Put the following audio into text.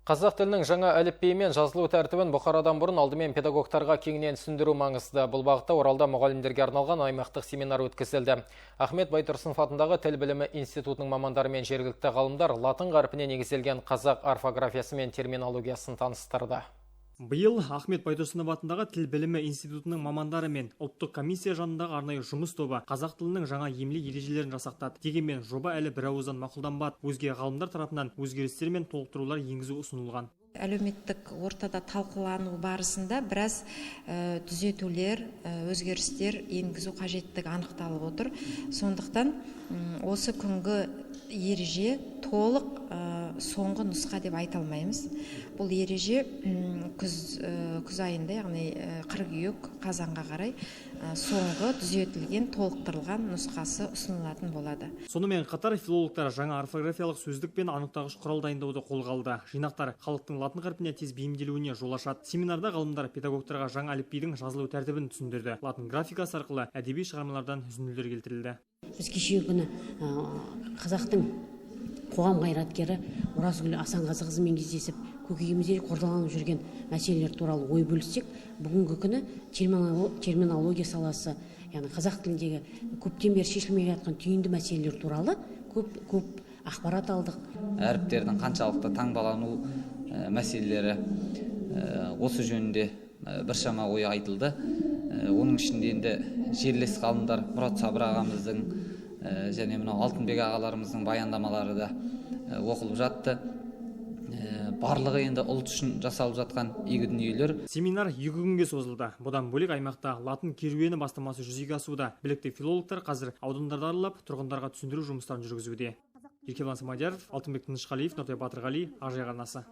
Қазақ тілінің жаңа әліпбиімен жазылу тәртібін бұқарадан бұрын алдымен педагогтарға кеңінен түсіндіру маңызды. Бұл бағытта Оралда мұғалімдерге арналған аймақтық семинар өткізілді. Ахмет Байтұрсынов атындағы тіл білімі институтының мамандары мен жергілікті ғалымдар латын қарпіне негізделген қазақ орфографиясы мен терминологиясын таныстырды. Биыл Ахмет Байтұрсынов атындағы тіл білімі институтының мамандары мен ұлттық комиссия жанындағы арнайы жұмыс тобы қазақ тілінің жаңа емле ережелерін жасақтады. Дегенмен жоба әлі бір ауыздан мақұлданбады. Өзге ғалымдар тарапынан өзгерістер мен толықтырулар енгізу ұсынылған. Әлеуметтік ортада талқылану барысында біраз түзетулер, өзгерістер енгізу қажеттігі анықталып отыр. Сондықтан осы күнгі ереже толық соңғы нұсқа деп айта алмаймыз. Бұл ереже күз айында, яғни қыркүйек, қазанға қарай соңғы түзетілген, толықтырылған нұсқасы ұсынылатын болады. Сонымен қатар филологтар жаңа орфографиялық сөздік пен анықтағыш құрал дайындауды қолға алды. Жинақтар халықтың латын қарпіне тез бейімделуіне жол ашады. Семинарда ғалымдар педагогтарға жаңа әліпбидің жазылу тәртібін түсіндірді. Латын графикасы арқылы әдеби шығармалардан үзінділер келтірілді. Біз кеше күні қазақтың қоғам қайраткері Оразгүл Асанғазықызымен кездесіп, көкейімізде қордаланып жүрген мәселелер туралы ой бөліссек, бүгінгі күні терминология саласы, яғни қазақ тіліндегі көптен бері шешілмей жатқан түйінді мәселелер туралы көп ақпарат алдық. Әріптердің қаншалықты таңбалану мәселелері осы жөнінде біршама ой айтылды. Оның ішінде енді жерлес ғалымдар Мұрат Сабыр ағамыздың және мынау Алтынбек ағаларымыздың баяндамалары да оқылып жатты. Барлығы енді ұлт үшін жасалып жатқан игі дүниелер. Семинар 2 күнге созылды. Бұдан бөлек аймақта латын керуені бастамасы жүзеге асуда. Білікті филологтар қазір аудандарды аралап, тұрғындарға түсіндіру жұмыстарын жүргізуде. Еркебұлан Самадияров, Алтынбек Тынышқалиев, Нұртай Батырғали, Ақ Жайық арнасы.